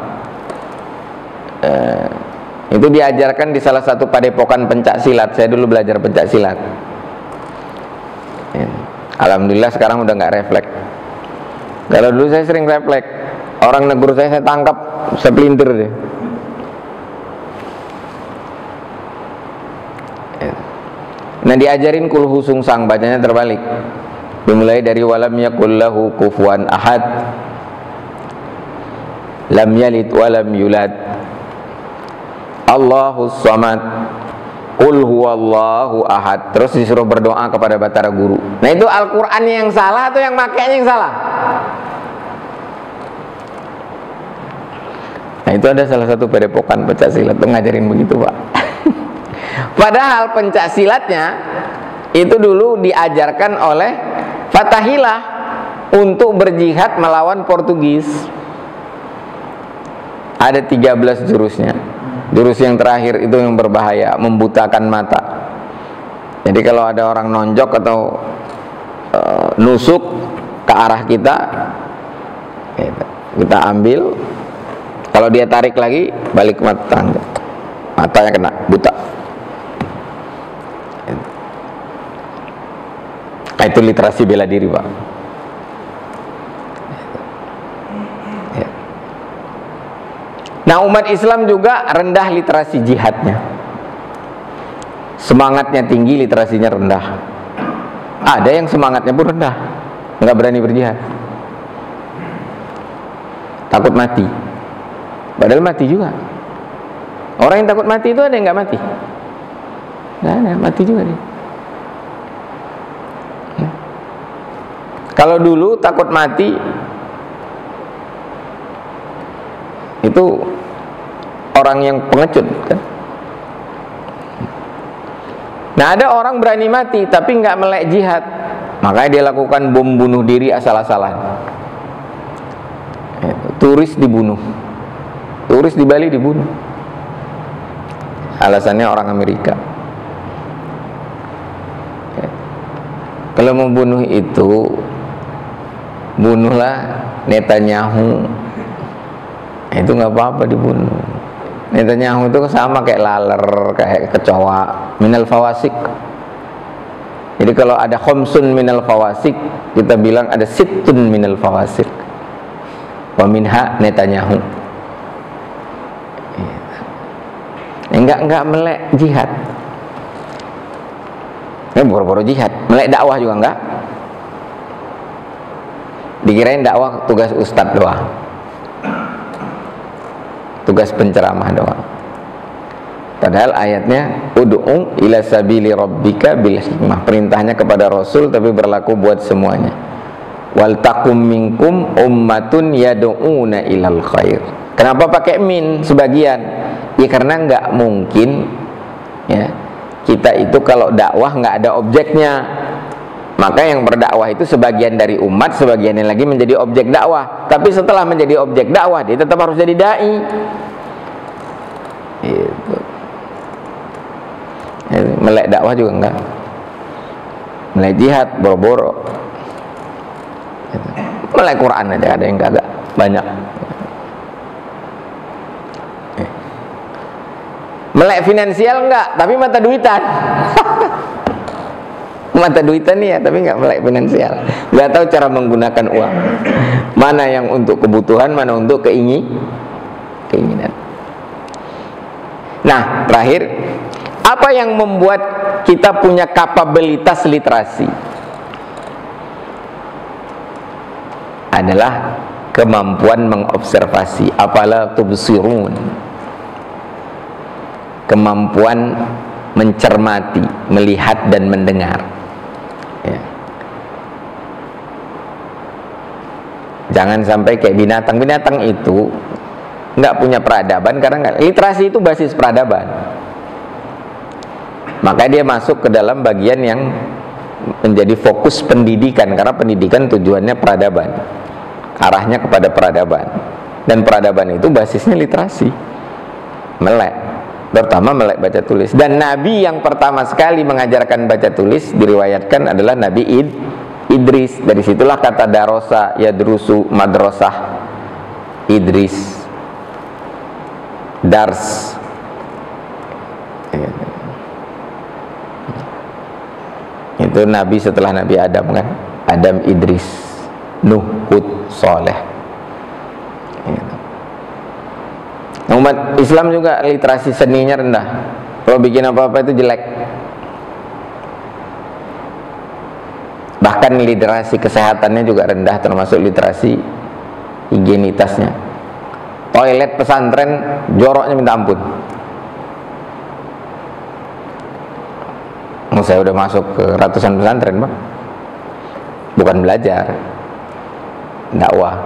Itu diajarkan di salah satu padepokan pencak silat. Saya dulu belajar pencak silat. Alhamdulillah sekarang udah nggak refleks. Kalau dulu saya sering refleks. Orang negur saya tangkap, sepelintir deh. Nah, diajarin kulhu sungsang, bacanya terbalik. Dimulai dari walam yakul lahu kufuwan ahad, lam yalid walam yulad, Allahus samad, qul huwallahu ahad. Terus disuruh berdoa kepada Batara Guru. Nah, itu Al-Qur'an yang salah atau yang makainya yang salah? Nah, itu ada salah satu padepokan pencak silat tuh ngajarin begitu, Pak. Padahal pencak silatnya itu dulu diajarkan oleh Fatahillah untuk berjihad melawan Portugis. Ada 13 jurusnya. Jurus yang terakhir itu yang berbahaya, membutakan mata. Jadi kalau ada orang nonjok atau nusuk ke arah kita, kita ambil. Kalau dia tarik lagi, balik ke mata, matanya kena, buta. Nah, itu literasi bela diri, Pak. Nah, umat Islam juga rendah literasi jihadnya. Semangatnya tinggi, literasinya rendah. Ada yang semangatnya pun rendah, nggak berani berjihad, takut mati. Padahal mati juga. Orang yang takut mati itu ada yang nggak mati? Nggak ada, mati juga dia. Kalau dulu takut mati itu orang yang pengecut kan. Nah, ada orang berani mati tapi nggak melek jihad, makanya dia lakukan bom bunuh diri asal-asalan. Turis dibunuh, turis di Bali dibunuh, alasannya orang Amerika. Kalau mau bunuh itu, bunuhlah Netanyahu. Itu nggak apa-apa dibunuh. Netanyahu itu sama kayak laler, kayak kecoa, minal fawasik. Jadi kalau ada khomsun minal fawasik, kita bilang ada sittun minal fawasik. Wa minha Netanyahu. Enggak melek jihad. Boro-boro jihad, melek dakwah juga enggak. Dikirain dakwah tugas ustadz doang, tugas penceramah doang. Padahal ayatnya ud'u ila sabili rabbika bil hikmah, perintahnya kepada Rasul tapi berlaku buat semuanya. Wal takum minkum ummatun yad'una ilal khair. Kenapa pakai min sebagian? Ya karena nggak mungkin ya kita itu kalau dakwah nggak ada objeknya. Maka yang berdakwah itu sebagian dari umat, sebagian yang lagi menjadi objek dakwah. Tapi setelah menjadi objek dakwah, dia tetap harus jadi dai. Gitu. Melek dakwah juga enggak. Melek jihad boro-boro. Gitu. Melek Quran aja ada yang enggak banyak. Melek finansial enggak, tapi mata duitan. Mata duitan nih ya, tapi nggak melek finansial, nggak tahu cara menggunakan uang, mana yang untuk kebutuhan, mana untuk keinginan. Nah, terakhir, apa yang membuat kita punya kapabilitas literasi? Adalah kemampuan mengobservasi, afala tubsirun, kemampuan mencermati, melihat dan mendengar. Ya. Jangan sampai kayak binatang itu nggak punya peradaban, karena nggak, literasi itu basis peradaban. Maka dia masuk ke dalam bagian yang menjadi fokus pendidikan, karena pendidikan tujuannya peradaban, arahnya kepada peradaban, dan peradaban itu basisnya literasi, melek, pertama melek baca tulis. Dan Nabi yang pertama sekali mengajarkan baca tulis diriwayatkan adalah Nabi Idris. Dari situlah kata darosa, yadrusu, madrasah, Idris, dars. Itu Nabi setelah Nabi Adam kan, Adam, Idris, Nuh, Hud, Soleh. Umat Islam juga literasi seninya rendah. Kalau bikin apa-apa itu jelek. Bahkan literasi kesehatannya juga rendah, termasuk literasi higienitasnya. Toilet pesantren joroknya minta ampun. Saya udah masuk ke ratusan pesantren, Bang. Bukan belajar, dakwah.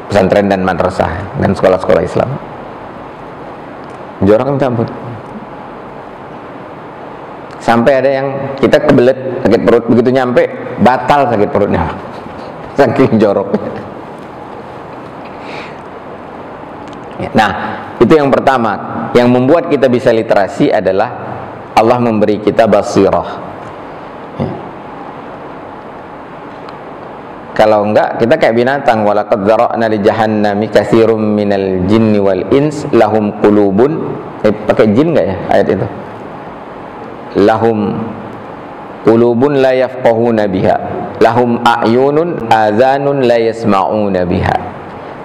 Pesantren dan madrasah dan sekolah-sekolah Islam, jorok minta ampun. Sampai ada yang kita kebelet sakit perut, begitu nyampe batal sakit perutnya, saking jorok. Nah, itu yang pertama, yang membuat kita bisa literasi adalah Allah memberi kita basirah. Kalau enggak, kita kayak binatang. Walaqad dzara'na li jahannami katsirum minal jinni wal ins lahum qulubun. Pakai jin enggak ya ayat itu? Lahum qulubun la yafqahuna biha, lahum a'yunun adzanun la yasma'una biha.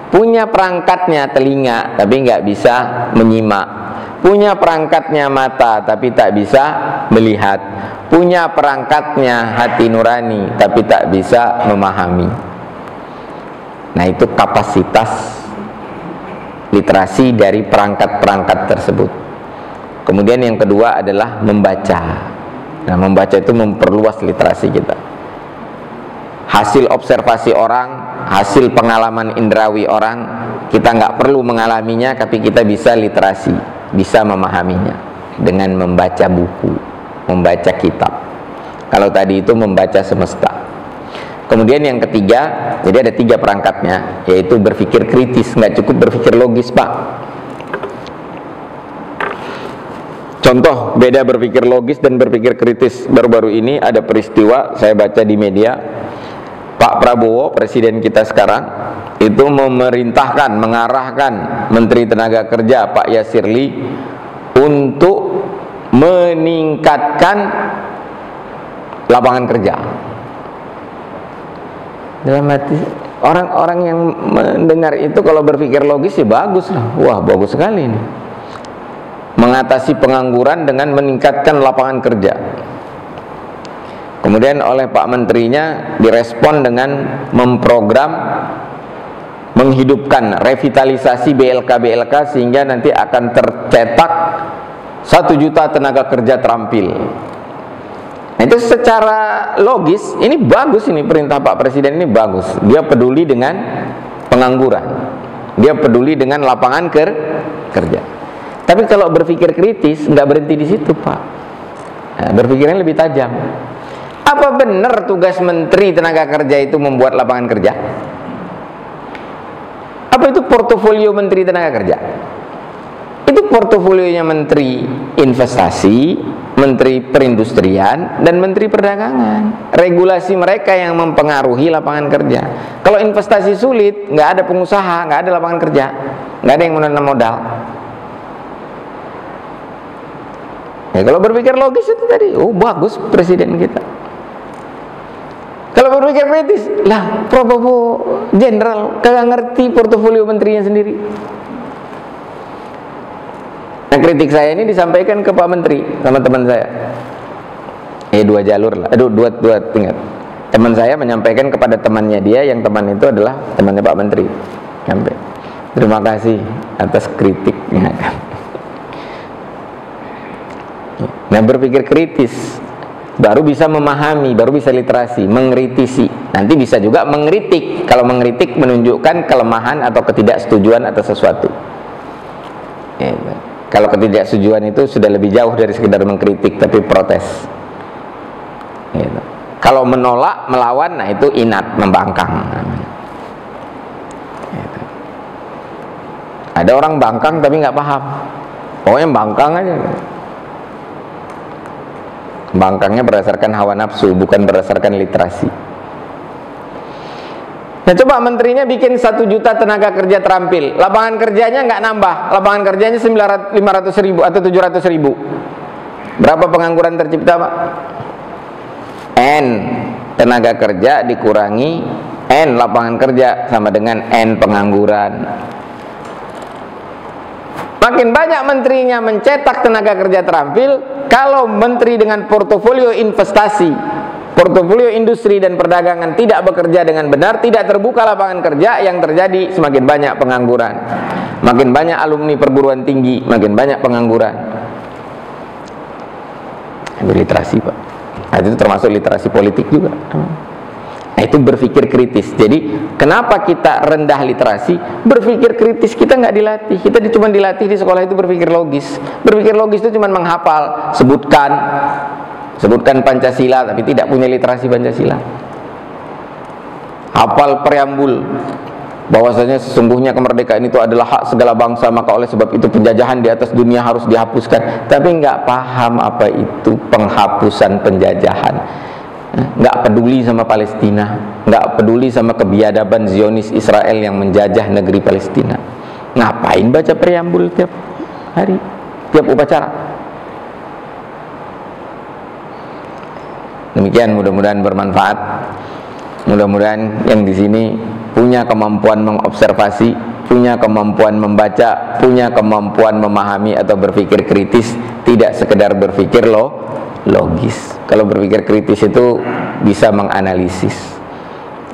Punya perangkatnya telinga tapi nggak bisa menyimak, punya perangkatnya mata tapi tak bisa melihat, punya perangkatnya hati nurani tapi tak bisa memahami. Nah, itu kapasitas literasi dari perangkat-perangkat tersebut. Kemudian yang kedua adalah membaca. Nah, membaca itu memperluas literasi kita. Hasil observasi orang, hasil pengalaman indrawi orang, kita nggak perlu mengalaminya, tapi kita bisa literasi, bisa memahaminya dengan membaca buku, membaca kitab. Kalau tadi itu membaca semesta. Kemudian yang ketiga, jadi ada 3 perangkatnya, yaitu berpikir kritis. Nggak cukup berpikir logis, Pak. Contoh beda berpikir logis dan berpikir kritis. Baru-baru ini ada peristiwa, saya baca di media, Pak Prabowo, presiden kita sekarang, itu memerintahkan, mengarahkan Menteri Tenaga Kerja Pak Yasirli untuk meningkatkan lapangan kerja. Dalam hati orang-orang yang mendengar itu kalau berpikir logis ya bagus lah. Wah, bagus sekali ini. Mengatasi pengangguran dengan meningkatkan lapangan kerja. Kemudian oleh Pak Menterinya direspon dengan memprogram menghidupkan revitalisasi BLK sehingga nanti akan tercetak 1 juta tenaga kerja terampil. Nah, itu secara logis ini bagus, ini perintah Pak Presiden ini bagus. Dia peduli dengan pengangguran, dia peduli dengan lapangan kerja. Tapi kalau berpikir kritis nggak berhenti di situ, Pak. Nah, berpikirnya lebih tajam. Apa benar tugas Menteri Tenaga Kerja itu membuat lapangan kerja? Apa itu portofolio Menteri Tenaga Kerja? Itu portofolionya Menteri Investasi, Menteri Perindustrian, dan Menteri Perdagangan. Regulasi mereka yang mempengaruhi lapangan kerja. Kalau investasi sulit, nggak ada pengusaha, nggak ada lapangan kerja, nggak ada yang menanam modal. Ya, kalau berpikir logis itu tadi, oh bagus presiden kita. Kalau berpikir kritis, lah Prabowo jenderal kagak ngerti portofolio menterinya sendiri. Nah, kritik saya ini disampaikan ke Pak Menteri sama teman saya. 2 jalur lah, dua tingkat. Teman saya menyampaikan kepada temannya dia, yang teman itu adalah temannya Pak Menteri. Sampai, terima kasih atas kritiknya. Nah, berpikir kritis baru bisa memahami, baru bisa literasi, mengkritisi. Nanti bisa juga mengkritik. Kalau mengkritik menunjukkan kelemahan atau ketidaksetujuan atas sesuatu. Kalau ketidaksetujuan itu sudah lebih jauh dari sekedar mengkritik, tapi protes. Kalau menolak, melawan, nah itu inat, membangkang. Ada orang bangkang tapi nggak paham. Pokoknya bangkang aja. Bangkangnya berdasarkan hawa nafsu, bukan berdasarkan literasi. Nah, coba menterinya bikin 1 juta tenaga kerja terampil, lapangan kerjanya nggak nambah, lapangan kerjanya 500.000 atau 700.000. Berapa pengangguran tercipta, Pak? N tenaga kerja dikurangi N lapangan kerja sama dengan N pengangguran. Makin banyak menterinya mencetak tenaga kerja terampil. Kalau menteri dengan portofolio investasi, portofolio industri dan perdagangan tidak bekerja dengan benar, tidak terbuka lapangan kerja, yang terjadi semakin banyak pengangguran. Makin banyak alumni perguruan tinggi, makin banyak pengangguran. Literasi, Pak. Nah, itu termasuk literasi politik juga. Nah, itu berpikir kritis. Jadi kenapa kita rendah literasi? Berpikir kritis kita nggak dilatih. Kita cuma dilatih di sekolah itu berpikir logis. Berpikir logis itu cuma menghafal, sebutkan Pancasila, tapi tidak punya literasi Pancasila. Hafal preambul, bahwasanya sesungguhnya kemerdekaan itu adalah hak segala bangsa, maka oleh sebab itu penjajahan di atas dunia harus dihapuskan. Tapi nggak paham apa itu penghapusan penjajahan. Nggak peduli sama Palestina, nggak peduli sama kebiadaban Zionis Israel yang menjajah negeri Palestina. Ngapain baca preambul tiap hari, tiap upacara? Demikian, mudah-mudahan bermanfaat. Mudah-mudahan yang di sini punya kemampuan mengobservasi, punya kemampuan membaca, punya kemampuan memahami atau berpikir kritis, tidak sekedar berpikir logis. Kalau berpikir kritis itu bisa menganalisis.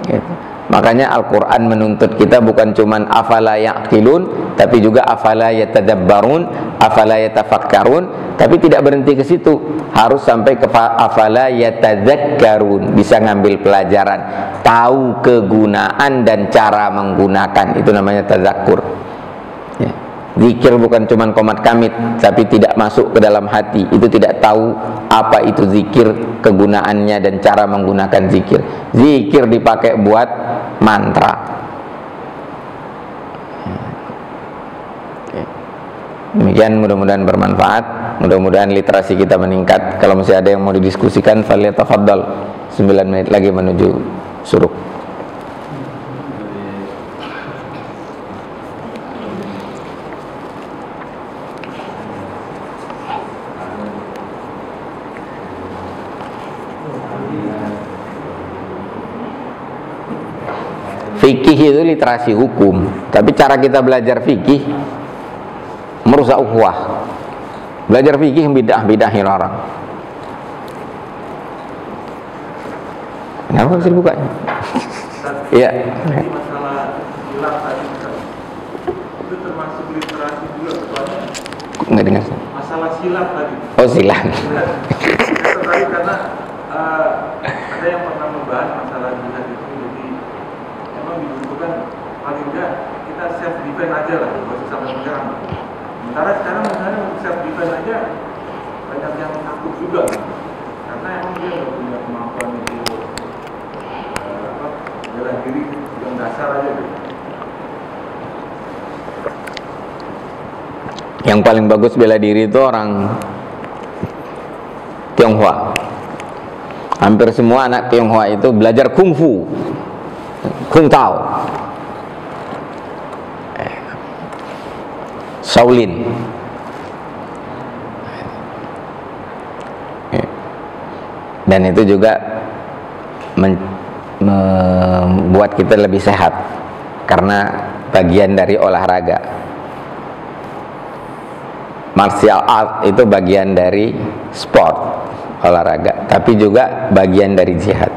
Gitu. Makanya Al-Quran menuntut kita bukan cuman afala ya'qilun, tapi juga afala yatadabbarun, afala yatafakkarun, tapi tidak berhenti ke situ, harus sampai ke afala yatadzakkarun, bisa ngambil pelajaran, tahu kegunaan dan cara menggunakan, itu namanya tazakkur. Ya. Zikir bukan cuman qomat kamit, tapi tidak masuk ke dalam hati, itu tidak tahu apa itu zikir, kegunaannya dan cara menggunakan zikir. Zikir dipakai buat mantra. Demikian, mudah-mudahan bermanfaat, mudah-mudahan literasi kita meningkat. Kalau masih ada yang mau didiskusikan, falyatafaddal. 9 menit lagi menuju suruk. Fikih itu literasi hukum, tapi cara kita belajar fikih merusak ukhuwah. Belajar fikih bidah-bidahin orang. Kenapa bisa dibukanya? Iya. Jadi masalah silat tadi itu termasuk literasi juga soalnya. Nggak dengar. Masalah silat tadi. Oh, silat. Saya tertarik karena ada yang pernah membahas masalah jihad itu, jadi memang dibutuhkan paling enggak kita self defense aja lah, nggak usah sampai menyerang. Sementara sekarang misalnya untuk self defense aja banyak yang takut juga, karena emang dia nggak punya kemampuan itu bela diri yang dasar aja gitu. Yang paling bagus bela diri itu orang Tionghoa. Hampir semua anak Tionghoa itu belajar kungfu, kung tao, Shaolin. Dan itu juga membuat kita lebih sehat karena bagian dari olahraga. Martial art itu bagian dari sport, olahraga, tapi juga bagian dari jihad.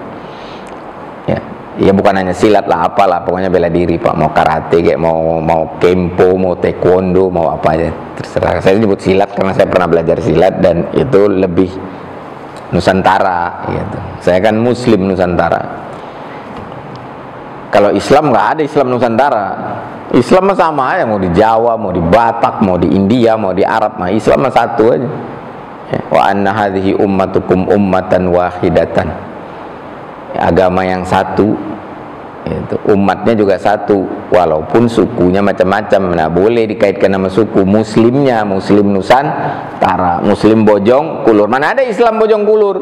Ya bukan hanya silat lah, apalah, pokoknya bela diri Pak, mau karate kayak mau kempo, mau taekwondo, mau apa aja terserah. Saya nyebut silat karena saya pernah belajar silat dan itu lebih Nusantara gitu. Saya kan muslim Nusantara. Kalau Islam nggak ada Islam Nusantara. Islam mah sama aja, mau di Jawa, mau di Batak, mau di India, mau di Arab, mah Islam mah satu aja. Wa anna hadhihi ummatukum ummatan wahidatan. Agama yang satu, itu umatnya juga satu, walaupun sukunya macam-macam. Nah, boleh dikaitkan nama suku. Muslimnya Muslim Nusantara, Muslim Bojong Kulur. Mana ada Islam Bojong Kulur?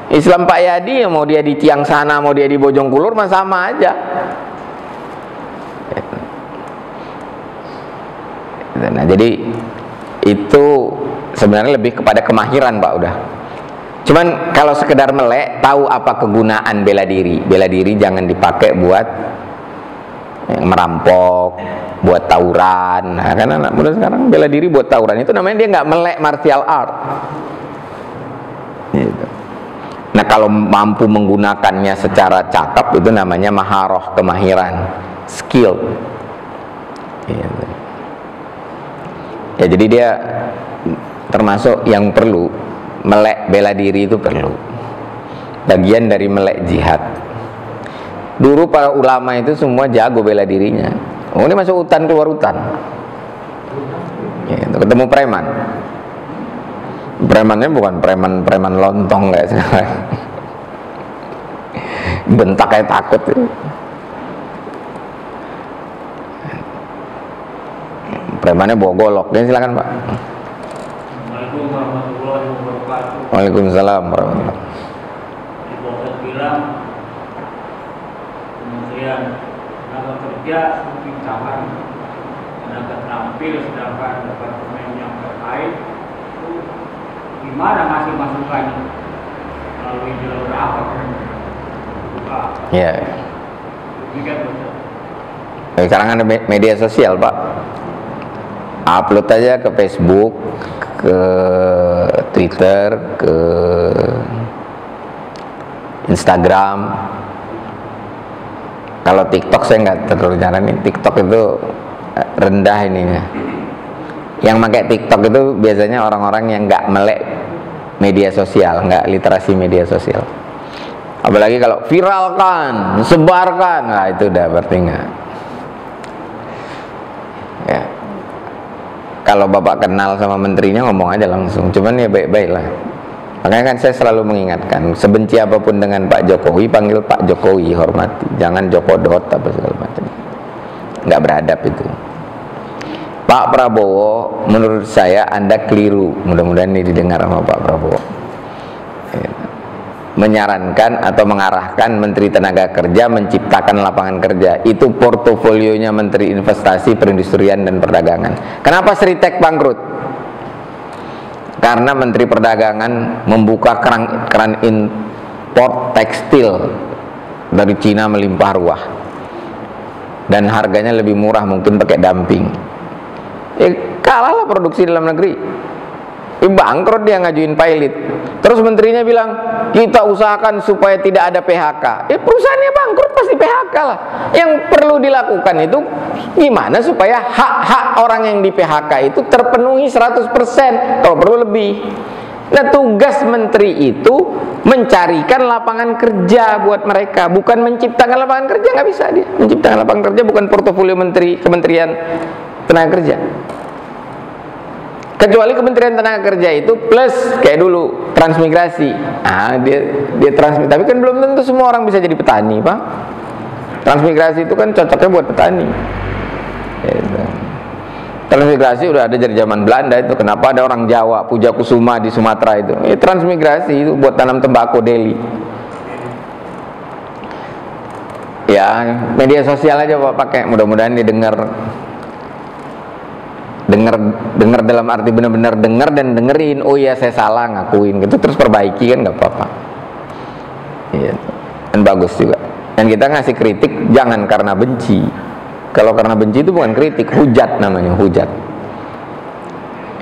Islam Pak Yadi, mau dia di tiang sana, mau dia di Bojong Kulur, mah sama aja. Nah, jadi itu sebenarnya lebih kepada kemahiran Pak, udah. Cuman kalau sekedar melek, tahu apa kegunaan bela diri. Bela diri jangan dipakai buat merampok, buat tawuran. Nah, karena anak muda sekarang bela diri buat tawuran, itu namanya dia nggak melek martial art. Gitu. Nah, kalau mampu menggunakannya secara cakap, itu namanya maharoh, kemahiran, skill. Gitu. Ya, jadi dia termasuk yang perlu. Melek bela diri itu perlu, bagian dari melek jihad. Dulu para ulama itu semua jago bela dirinya. Oh, ini masuk hutan, keluar hutan, ya, ketemu preman. Premannya bukan preman lontong kayak sekarang, bentak kayak takut. Premannya bawa golok. Ini silakan Pak. Assalamualaikum warahmatullahi wabarakatuh. Waalaikumsalam warahmatullahi. Di Polsek bilang kementerian tenaga kerja pincaman tenaga terampil, sedangkan departemen yang terkait itu gimana ngasih masukannya? melalui jalur apa kan? Buka. Ya. Demikian betul. Sekarang ada media sosial, Pak. Upload aja ke Facebook, ke Twitter, ke Instagram. Kalau TikTok saya nggak terlalu nyaranin. TikTok itu rendah ininya. Yang pakai TikTok itu biasanya orang-orang yang nggak melek media sosial, nggak literasi media sosial. Apalagi kalau viralkan, sebarkan, nah itu udah berarti nggak. Ya. Kalau Bapak kenal sama menterinya ngomong aja langsung, cuman ya baik-baik lah. Makanya kan saya selalu mengingatkan, sebenci apapun dengan Pak Jokowi, panggil Pak Jokowi, hormati. Jangan Jokodot apa segala macam. Nggak beradab itu. Pak Prabowo, menurut saya Anda keliru. Mudah-mudahan ini didengar sama Pak Prabowo. Menyarankan atau mengarahkan Menteri Tenaga Kerja menciptakan lapangan kerja. Itu portofolionya Menteri Investasi, Perindustrian dan Perdagangan. Kenapa Seritek bangkrut? Karena Menteri Perdagangan membuka keran impor tekstil dari Cina melimpah ruah, dan harganya lebih murah, mungkin pakai dumping. Kalahlah produksi dalam negeri. Bangkrut dia ngajuin pilot. Terus menterinya bilang, kita usahakan supaya tidak ada PHK. Perusahaannya bangkrut pasti PHK lah. Yang perlu dilakukan itu gimana supaya hak-hak orang yang di PHK itu terpenuhi 100%, kalau perlu lebih. Nah, tugas menteri itu mencarikan lapangan kerja buat mereka, bukan menciptakan lapangan kerja. Nggak bisa dia menciptakan lapangan kerja, bukan portofolio menteri Kementerian Tenaga Kerja. Kecuali Kementerian Tenaga Kerja itu plus kayak dulu transmigrasi. Dia transmigrasi, tapi kan belum tentu semua orang bisa jadi petani, Pak. Transmigrasi itu kan cocoknya buat petani. Gitu. Transmigrasi udah ada dari zaman Belanda itu. Kenapa ada orang Jawa, Puja Kusuma di Sumatera itu? Transmigrasi itu buat tanam tembakau Delhi. Ya, media sosial aja Pak pakai. Mudah-mudahan didengar. Dengar dalam arti benar-benar dengar dan dengerin. Oh iya saya salah, ngakuin gitu, terus perbaiki, kan nggak apa-apa. Iya. Dan bagus juga. Dan kita ngasih kritik jangan karena benci. Kalau karena benci itu bukan kritik, hujat namanya, hujat.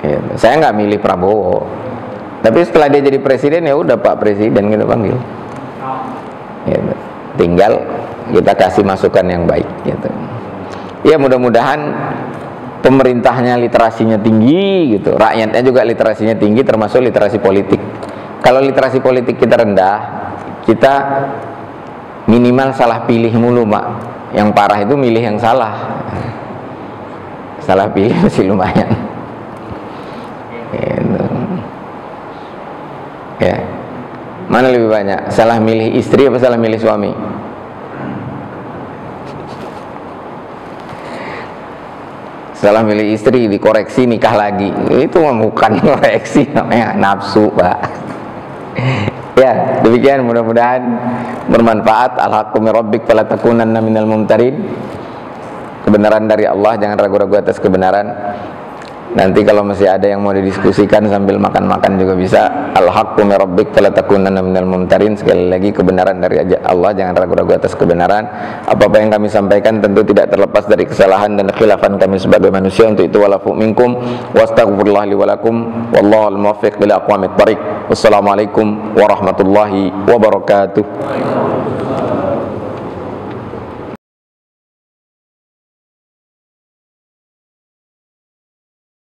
Iya. Saya nggak milih Prabowo, tapi setelah dia jadi presiden ya udah Pak Presiden kita panggil. Iya. Tinggal kita kasih masukan yang baik gitu. Ya mudah-mudahan pemerintahnya literasinya tinggi gitu, rakyatnya juga literasinya tinggi, termasuk literasi politik. Kalau literasi politik kita rendah, kita minimal salah pilih mulu, Mak. Yang parah itu milih yang salah. Salah pilih masih lumayan. Gitu. Ya. Mana lebih banyak? Salah milih istri apa salah milih suami? Salah milih istri, dikoreksi nikah lagi. Itu bukan koreksi, namanya nafsu, Pak. Ya, demikian, mudah-mudahan bermanfaat. Al-haqqu min rabbik fala takunanna minal mumtarin. Kebenaran dari Allah, jangan ragu-ragu atas kebenaran. Nanti kalau masih ada yang mau didiskusikan sambil makan-makan juga bisa. Al-haqqu min rabbik fala takunanna minal mumtarin. Sekali lagi, kebenaran dari Allah, jangan ragu-ragu atas kebenaran. Apa-apa yang kami sampaikan tentu tidak terlepas dari kesalahan dan khilafan kami sebagai manusia. Untuk itu walafu minkum wastaghfirullah li walakum wallahu al-muwaffiq ila aqwamit thariq. Wassalamualaikum warahmatullahi wabarakatuh.